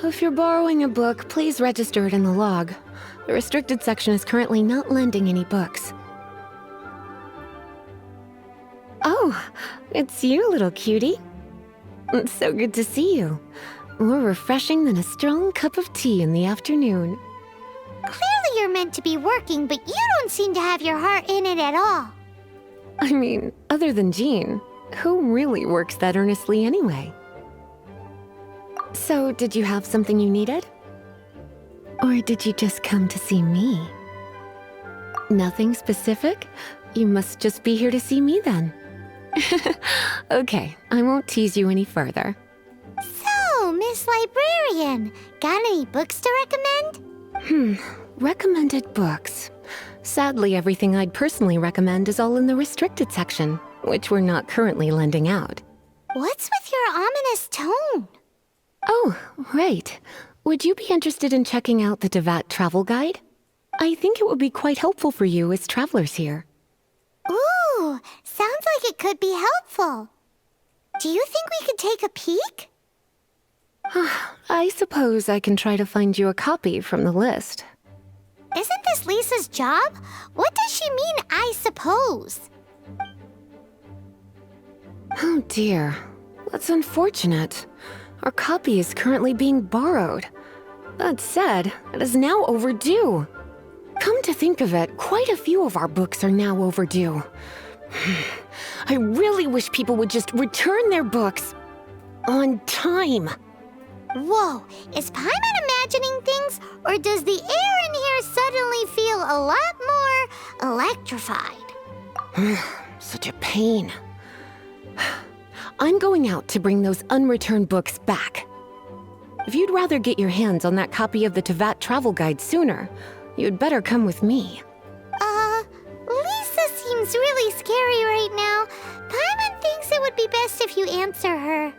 If you're borrowing a book, please register it in the log. The restricted section is currently not lending any books. Oh, it's you, little cutie. It's so good to see you. More refreshing than a strong cup of tea in the afternoon. Clearly you're meant to be working, but you don't seem to have your heart in it at all. I mean, other than Jean, who really works that earnestly anyway? So, did you have something you needed? Or did you just come to see me? Nothing specific? You must just be here to see me then. Okay, I won't tease you any further. So, Miss Librarian, got any books to recommend? Recommended books. Sadly, everything I'd personally recommend is all in the restricted section, which we're not currently lending out. What's with your ominous tone? Oh, right. Would you be interested in checking out the Devat travel guide? I think it would be quite helpful for you as travelers here. Ooh, sounds like it could be helpful. Do you think we could take a peek? I suppose I can try to find you a copy from the list. Isn't this Lisa's job? What does she mean, I suppose? Oh dear, that's unfortunate. Our copy is currently being borrowed. That said, it is now overdue. Come to think of it, quite a few of our books are now overdue. I really wish people would just return their books on time. Whoa, is Paimon imagining things, or does the air in here suddenly feel a lot more electrified? Such a pain. I'm going out to bring those unreturned books back. If you'd rather get your hands on that copy of the Tevat travel guide sooner, you'd better come with me. Lisa seems really scary right now. Paimon thinks it would be best if you answer her.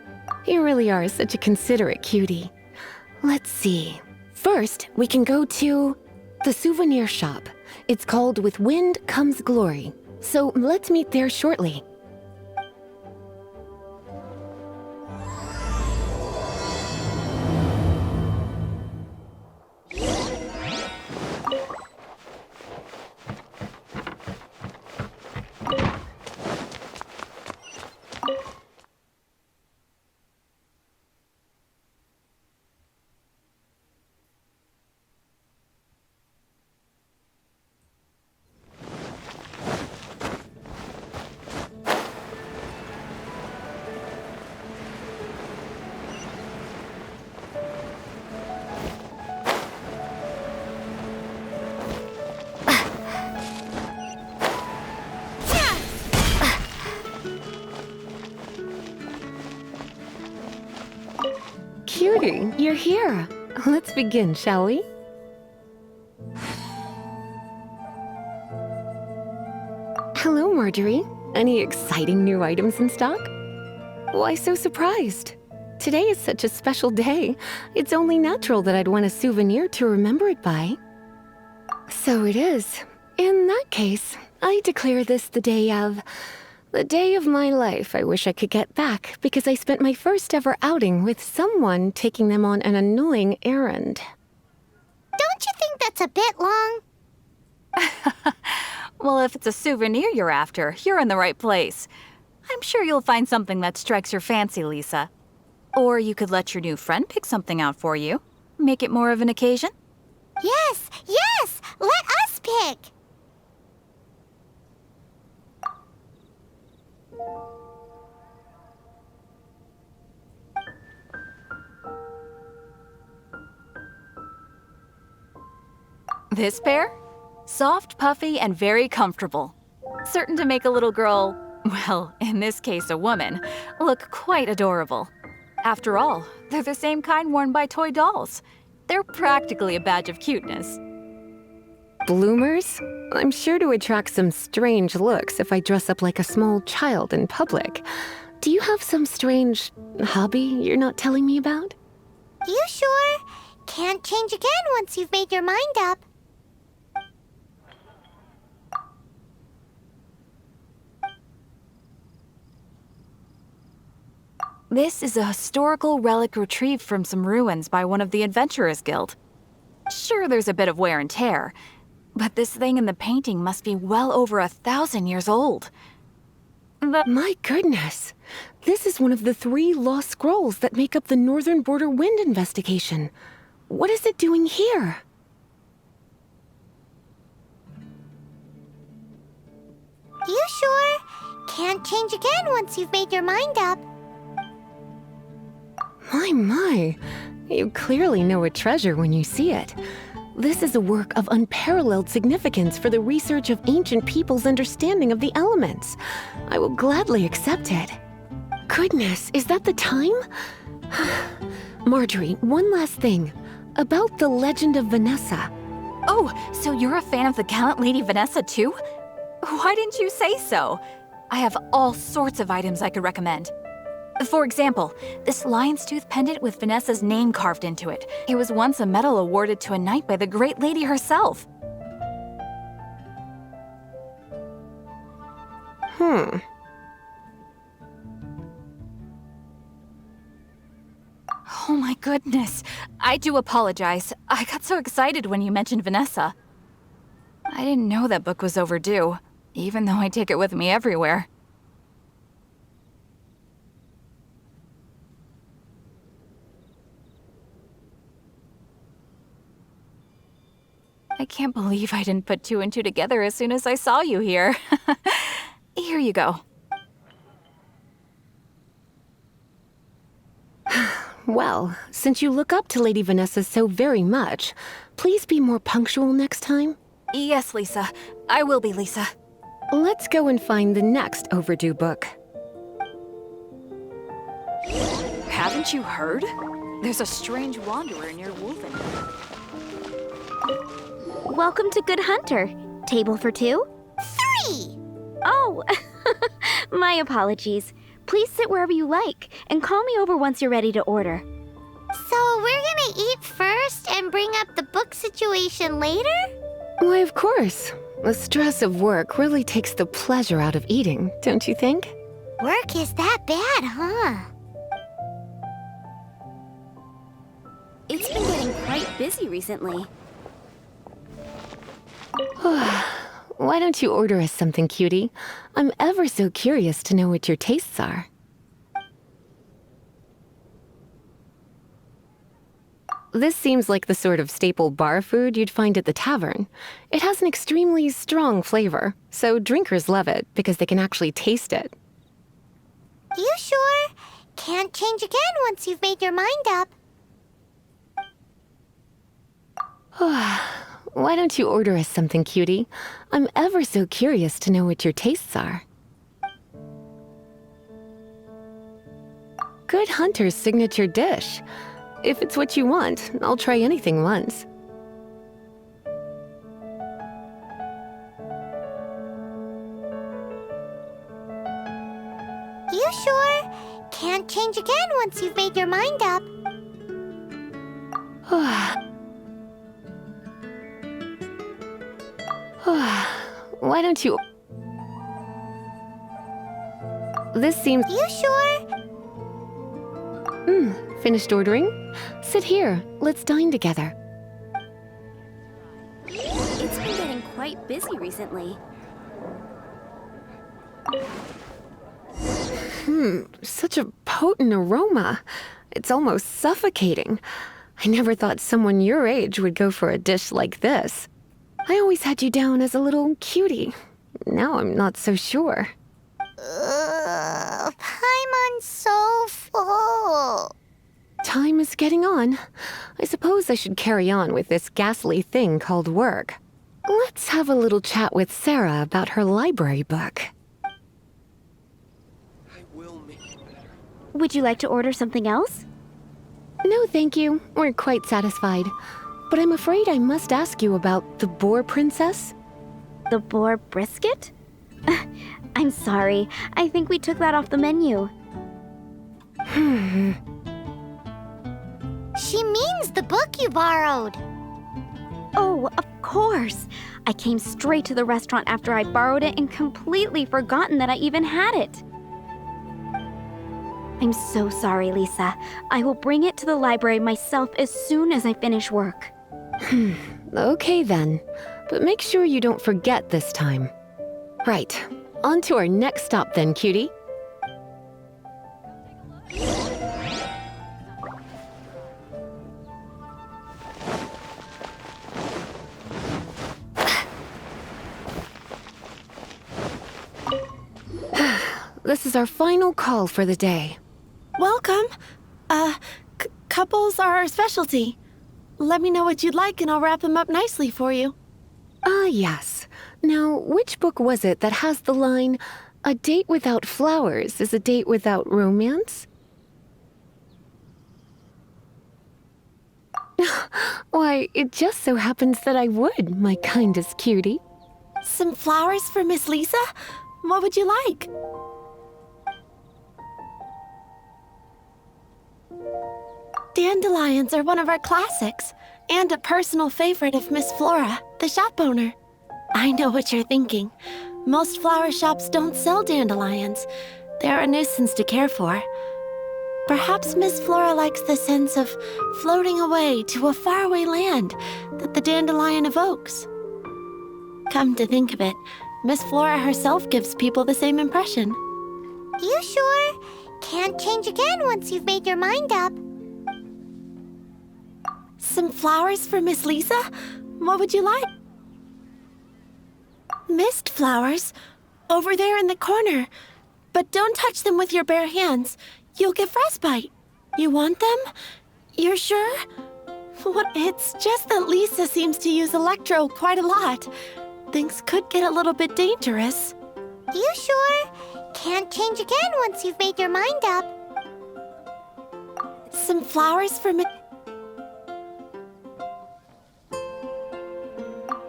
You really are such a considerate cutie. Let's see. First, we can go to the souvenir shop. It's called With Wind Comes Glory. So let's meet there shortly. Cutie, you're here. Let's begin, shall we? Hello, Marjorie. Any exciting new items in stock? Why so surprised? Today is such a special day. It's only natural that I'd want a souvenir to remember it by. So it is. In that case, I declare this the day of my life I wish I could get back because I spent my first ever outing with someone taking them on an annoying errand. Don't you think that's a bit long? Well, if it's a souvenir you're after, you're in the right place. I'm sure you'll find something that strikes your fancy, Lisa. Or you could let your new friend pick something out for you. Make it more of an occasion. Yes, yes! Let us pick! This pair? Soft, puffy, and very comfortable. Certain to make a little girl, well, in this case a woman, look quite adorable. After all, they're the same kind worn by toy dolls. They're practically a badge of cuteness. Bloomers? I'm sure to attract some strange looks if I dress up like a small child in public. Do you have some strange hobby you're not telling me about? You sure? Can't change again once you've made your mind up. This is a historical relic retrieved from some ruins by one of the Adventurers Guild. Sure, there's a bit of wear and tear, but this thing in the painting must be well over 1,000 years old. My goodness! This is one of the 3 lost scrolls that make up the Northern Border Wind investigation. What is it doing here? You sure? Can't change again once you've made your mind up. My. You clearly know a treasure when you see it. This is a work of unparalleled significance for the research of ancient people's understanding of the elements. I will gladly accept it. Goodness, is that the time? Marjorie, one last thing. About the legend of Vanessa. Oh, so you're a fan of the gallant Lady Vanessa too? Why didn't you say so? I have all sorts of items I could recommend. For example, this lion's tooth pendant with Vanessa's name carved into it. It was once a medal awarded to a knight by the great lady herself. Oh my goodness. I do apologize. I got so excited when you mentioned Vanessa. I didn't know that book was overdue, even though I take it with me everywhere. I can't believe I didn't put 2 and 2 together as soon as I saw you here. Here you go. Well, since you look up to Lady Vanessa so very much, please be more punctual next time. Yes, Lisa. I will be, Lisa. Let's go and find the next overdue book. Haven't you heard? There's a strange wanderer near Wolven. Welcome to Good Hunter. Table for 2? 3! Oh, my apologies. Please sit wherever you like, and call me over once you're ready to order. So we're gonna eat first and bring up the book situation later? Why, of course. The stress of work really takes the pleasure out of eating, don't you think? Work is that bad, huh? It's been getting quite busy recently. Why don't you order us something, cutie? I'm ever so curious to know what your tastes are. This seems like the sort of staple bar food you'd find at the tavern. It has an extremely strong flavor, so drinkers love it because they can actually taste it. You sure? Can't change again once you've made your mind up. Why don't you order us something, cutie? I'm ever so curious to know what your tastes are. Good Hunter's signature dish. If it's what you want, I'll try anything once. You sure? Can't change again once you've made your mind up. Why don't you... This seems... You sure? Finished ordering? Sit here. Let's dine together. It's been getting quite busy recently. Such a potent aroma. It's almost suffocating. I never thought someone your age would go for a dish like this. I always had you down as a little cutie. Now I'm not so sure. Paimon's so full. Time is getting on. I suppose I should carry on with this ghastly thing called work. Let's have a little chat with Sarah about her library book. Would you like to order something else? No, thank you. We're quite satisfied. But I'm afraid I must ask you about the Boar Princess. The boar brisket? I'm sorry. I think we took that off the menu. She means the book you borrowed. Oh, of course. I came straight to the restaurant after I borrowed it and completely forgotten that I even had it. I'm so sorry, Lisa. I will bring it to the library myself as soon as I finish work. Okay then, but make sure you don't forget this time. Right, on to our next stop then, cutie. This is our final call for the day. Welcome. Couples are our specialty. Let me know what you'd like and I'll wrap them up nicely for you. Yes. Now, which book was it that has the line, "A date without flowers is a date without romance"? Why, it just so happens that I would, my kindest cutie. Some flowers for Miss Lisa? What would you like? Dandelions are one of our classics, and a personal favorite of Miss Flora, the shop owner. I know what you're thinking. Most flower shops don't sell dandelions. They're a nuisance to care for. Perhaps Miss Flora likes the sense of floating away to a faraway land that the dandelion evokes. Come to think of it, Miss Flora herself gives people the same impression. You sure? Can't change again once you've made your mind up. Some flowers for Miss Lisa? What would you like? Mist flowers? Over there in the corner. But don't touch them with your bare hands. You'll get frostbite. You want them? You're sure? What? It's just that Lisa seems to use electro quite a lot. Things could get a little bit dangerous. You sure? Can't change again once you've made your mind up. Some flowers for Miss...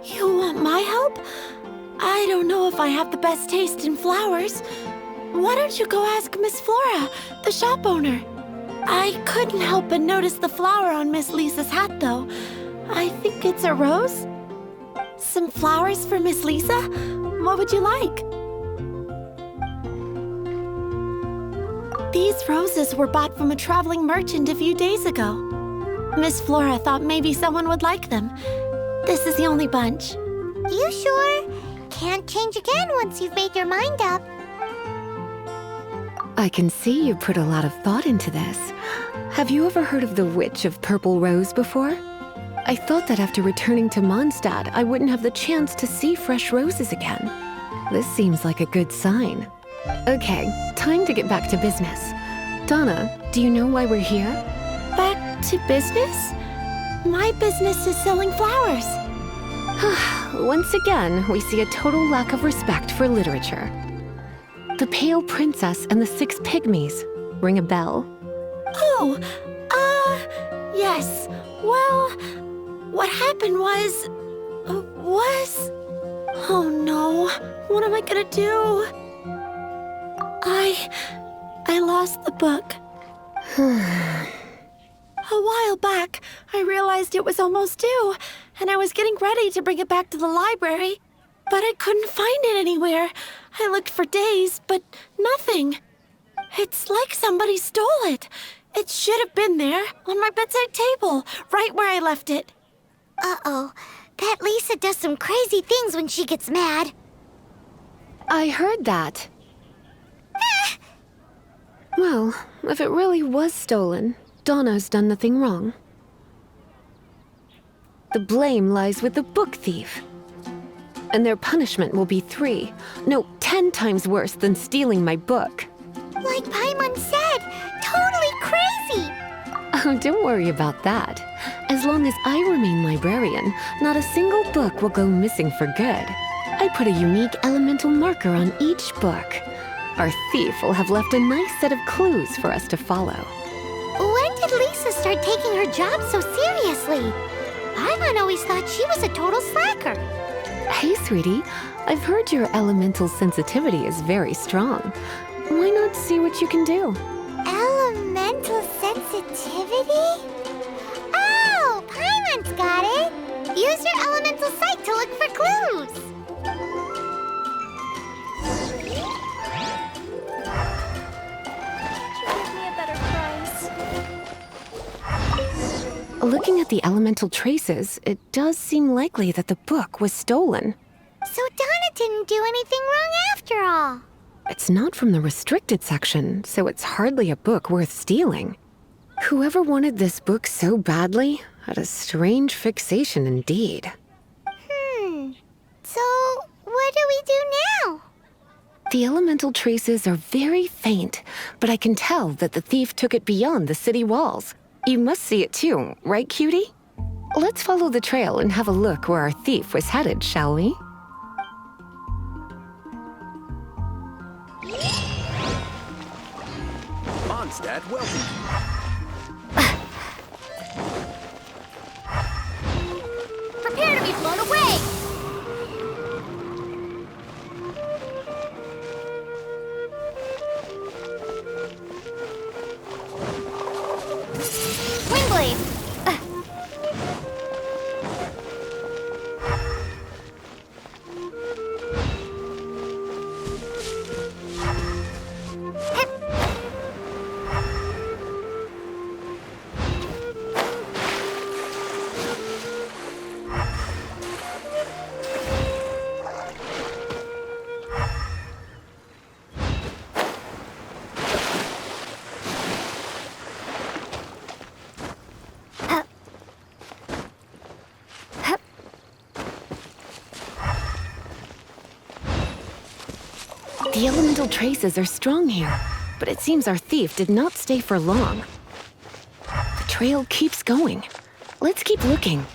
You want my help? I don't know if I have the best taste in flowers. Why don't you go ask Miss Flora, the shop owner? I couldn't help but notice the flower on Miss Lisa's hat, though. I think it's a rose? Some flowers for Miss Lisa? What would you like? These roses were bought from a traveling merchant a few days ago. Miss Flora thought maybe someone would like them. This is the only bunch. You sure? Can't change again once you've made your mind up. I can see you put a lot of thought into this. Have you ever heard of the Witch of Purple Rose before? I thought that after returning to Mondstadt, I wouldn't have the chance to see fresh roses again. This seems like a good sign. Okay, time to get back to business. Donna, do you know why we're here? Back to business? My business is selling flowers. Once again, we see a total lack of respect for literature. The Pale Princess and the Six Pygmies. Ring a bell? Oh, yes. Well, what happened was... Oh no, what am I gonna do? I lost the book. A while back, I realized it was almost due, and I was getting ready to bring it back to the library, but I couldn't find it anywhere. I looked for days, but nothing. It's like somebody stole it. It should have been there, on my bedside table, right where I left it. Uh-oh. That Lisa does some crazy things when she gets mad. I heard that. Well, if it really was stolen, Donna's done nothing wrong. The blame lies with the book thief. And their punishment will be 10 times worse than stealing my book. Like Paimon said, totally crazy! Oh, don't worry about that. As long as I remain librarian, not a single book will go missing for good. I put a unique elemental marker on each book. Our thief will have left a nice set of clues for us to follow. When did Lisa start taking her job so seriously? Paimon always thought she was a total slacker. Hey, sweetie, I've heard your elemental sensitivity is very strong. Why not see what you can do? Elemental sensitivity? Oh, Paimon's got it! Use your elemental sight to look for clues! Looking at the elemental traces, it does seem likely that the book was stolen. So Donna didn't do anything wrong after all. It's not from the restricted section, so it's hardly a book worth stealing. Whoever wanted this book so badly had a strange fixation indeed. So what do we do now? The elemental traces are very faint, but I can tell that the thief took it beyond the city walls. You must see it too, right, cutie? Let's follow the trail and have a look where our thief was headed, shall we? Mondstadt welcome. Prepare to be blown away! Wingblade! The elemental traces are strong here, but it seems our thief did not stay for long. The trail keeps going. Let's keep looking.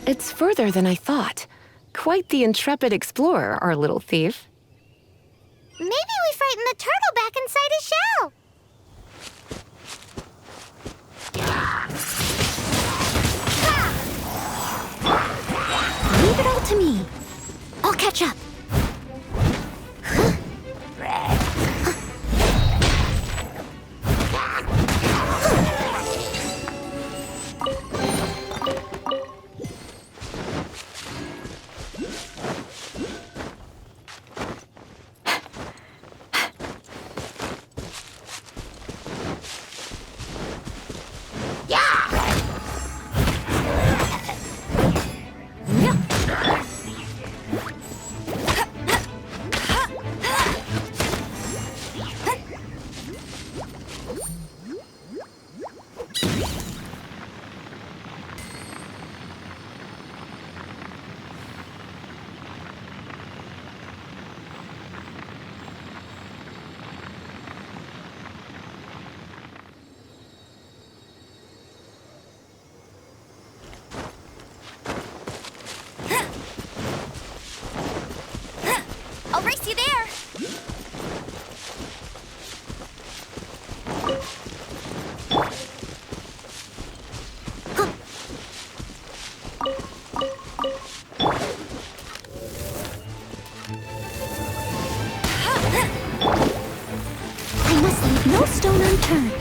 It's further than I thought. Quite the intrepid explorer, our little thief. Maybe we frightened the turtle back inside his shell. Leave it all to me. I'll catch up. I must leave no stone unturned.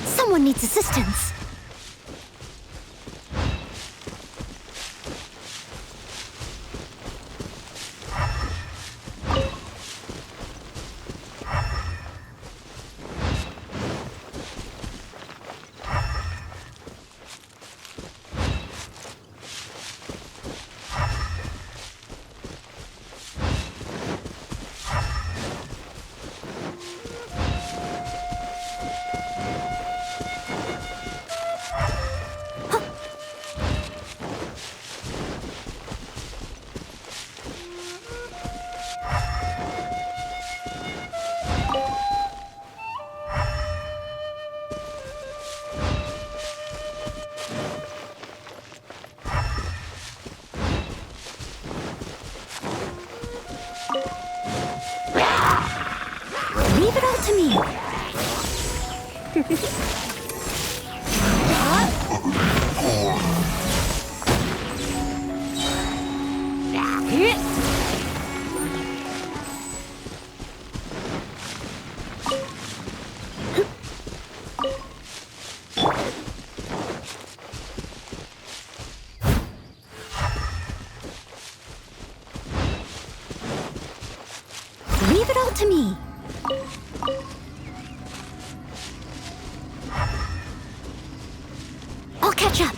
Someone needs assistance. Leave it all to me. Leave it all to me. I'll catch up.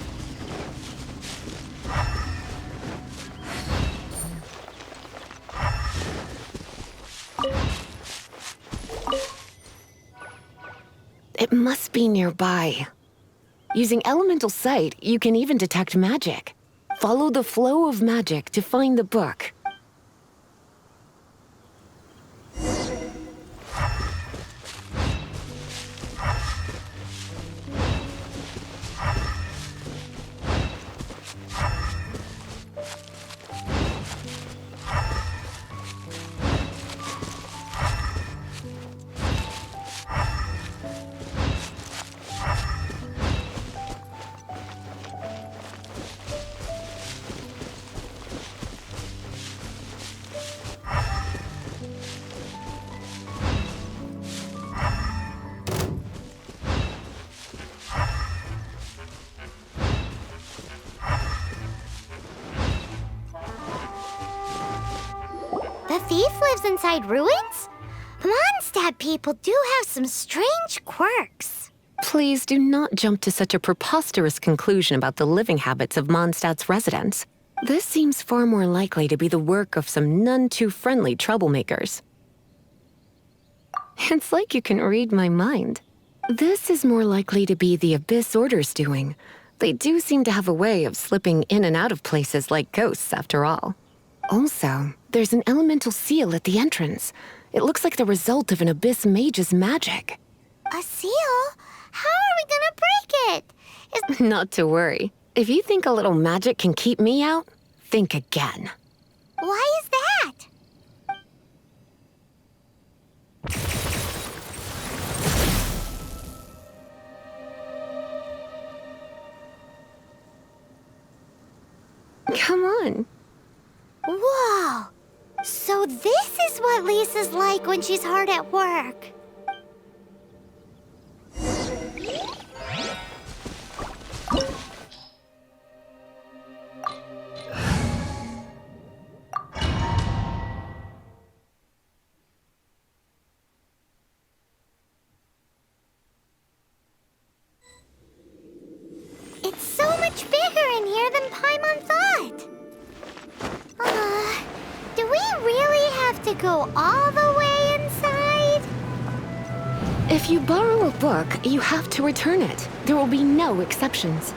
It must be nearby. Using elemental sight, you can even detect magic. Follow the flow of magic to find the book. The thief lives inside ruins? Mondstadt people do have some strange quirks. Please do not jump to such a preposterous conclusion about the living habits of Mondstadt's residents. This seems far more likely to be the work of some none-too-friendly troublemakers. It's like you can read my mind. This is more likely to be the Abyss Order's doing. They do seem to have a way of slipping in and out of places like ghosts, after all. Also, there's an elemental seal at the entrance. It looks like the result of an Abyss mage's magic. A seal? How are we gonna break it? Not to worry. If you think a little magic can keep me out, think again. Why is that? Come on. Whoa! So this is what Lisa's like when she's hard at work. It's so much bigger in here than Paimon thought. Do we really have to go all the way inside? If you borrow a book, you have to return it. There will be no exceptions.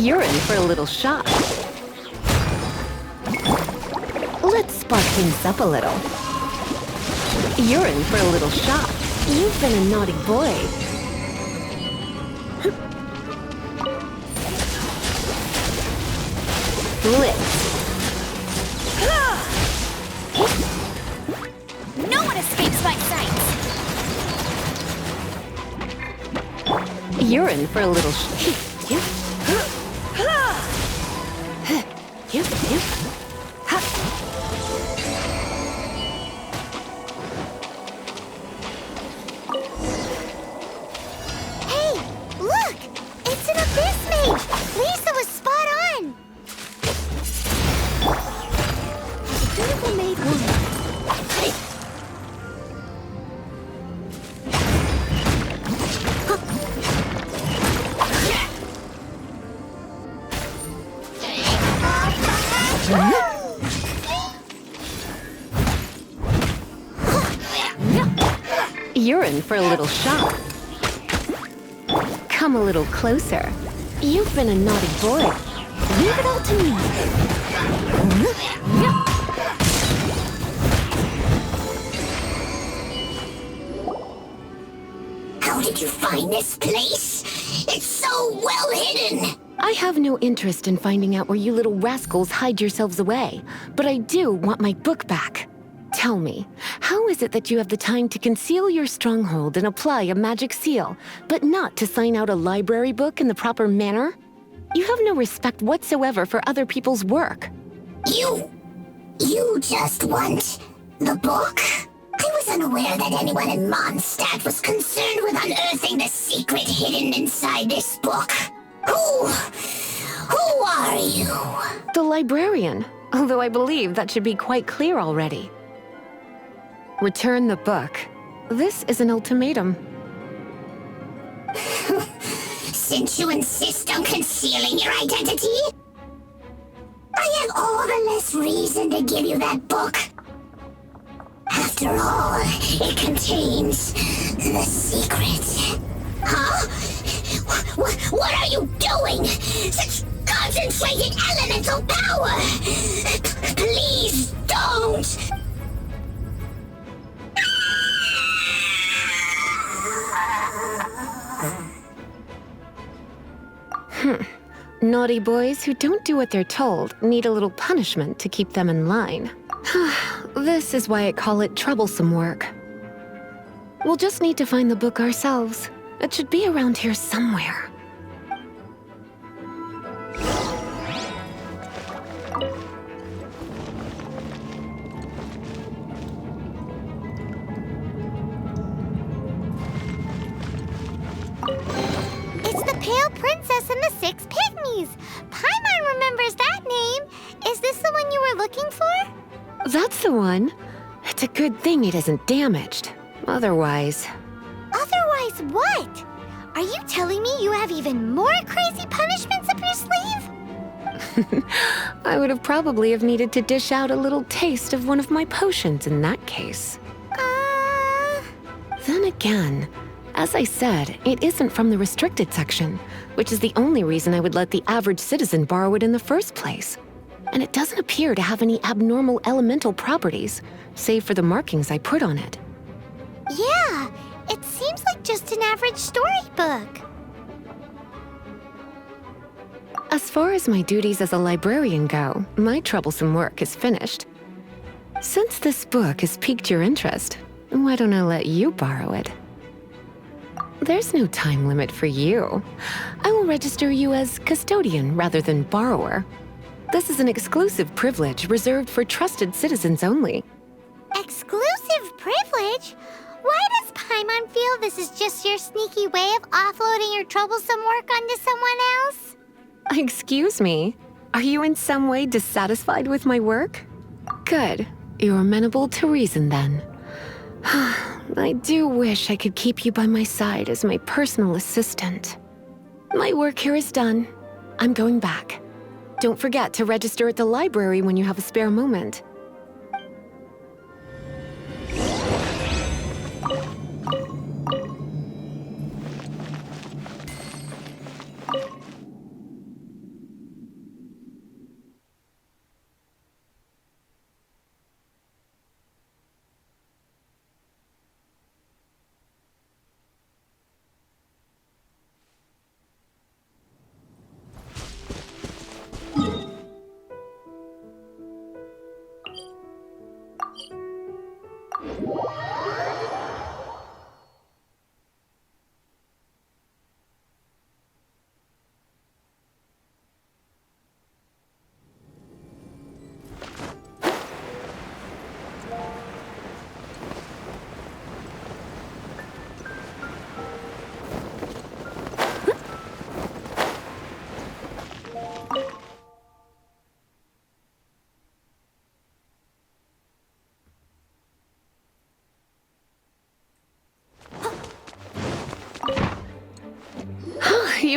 You're in for a little shock. Let's spark things up a little. You're in for a little shock. You've been a naughty boy. Blitz. No one escapes my sight. You're in for a little Hey, look! It's an abyss mage! Lisa was spot on! Beautiful maid woman. You're in for a little shock. Come a little closer. You've been a naughty boy. Leave it all to me. How did you find this place? It's so well hidden! I have no interest in finding out where you little rascals hide yourselves away, but I do want my book back. Tell me, how is it that you have the time to conceal your stronghold and apply a magic seal, but not to sign out a library book in the proper manner? You have no respect whatsoever for other people's work. You just want the book? I was unaware that anyone in Mondstadt was concerned with unearthing the secret hidden inside this book. Who are you? The librarian, although I believe that should be quite clear already. Return the book. This is an ultimatum. Since you insist on concealing your identity, I have all the less reason to give you that book. After all, it contains the secret. Huh? What are you doing? Such concentrated elemental power! Please don't! Naughty boys who don't do what they're told need a little punishment to keep them in line. This is why I call it troublesome work. We'll just need to find the book ourselves. It should be around here somewhere. It's the Pale Princess and the Six Pygmies! Paimon remembers that name! Is this the one you were looking for? That's the one. It's a good thing it isn't damaged. Otherwise... Otherwise what? Are you telling me you have even more crazy punishments up your sleeve? I would have probably have needed to dish out a little taste of one of my potions in that case. Then again, as I said, it isn't from the restricted section, which is the only reason I would let the average citizen borrow it in the first place. And it doesn't appear to have any abnormal elemental properties, save for the markings I put on it. Yeah, it seems like just an average storybook. As far as my duties as a librarian go, my troublesome work is finished. Since this book has piqued your interest, why don't I let you borrow it? There's no time limit for you. I will register you as custodian rather than borrower. This is an exclusive privilege reserved for trusted citizens only. Exclusive privilege? Why does Paimon feel this is just your sneaky way of offloading your troublesome work onto someone else? Excuse me, are you in some way dissatisfied with my work? Good, you're amenable to reason then. I do wish I could keep you by my side as my personal assistant. My work here is done. I'm going back. Don't forget to register at the library when you have a spare moment.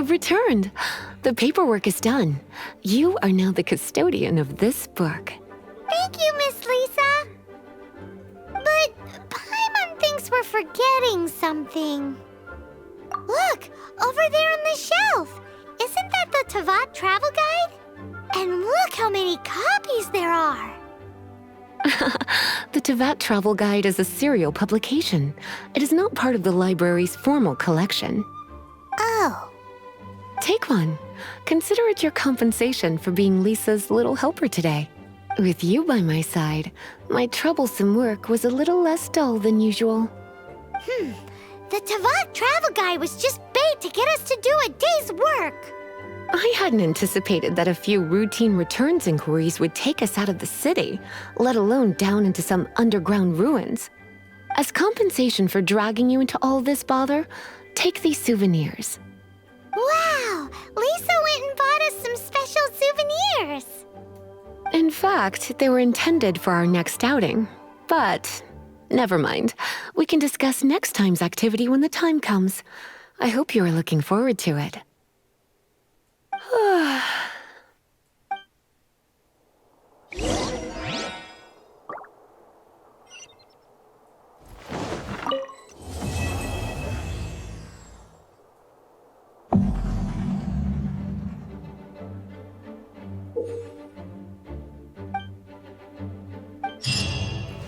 You've returned. The paperwork is done. You are now the custodian of this book. Thank you, Miss Lisa. But Paimon thinks we're forgetting something. Look, over there on the shelf. Isn't that the Tavat travel guide? And look how many copies there are. The Tavat Travel Guide is a serial publication. It is not part of the library's formal collection. Oh. Take one. Consider it your compensation for being Lisa's little helper today. With you by my side, my troublesome work was a little less dull than usual. The Tavat travel guide was just bait to get us to do a day's work. I hadn't anticipated that a few routine returns inquiries would take us out of the city, let alone down into some underground ruins. As compensation for dragging you into all this bother, take these souvenirs. Wow! Lisa went and bought us some special souvenirs. In fact, they were intended for our next outing. But never mind. We can discuss next time's activity when the time comes. I hope you are looking forward to it.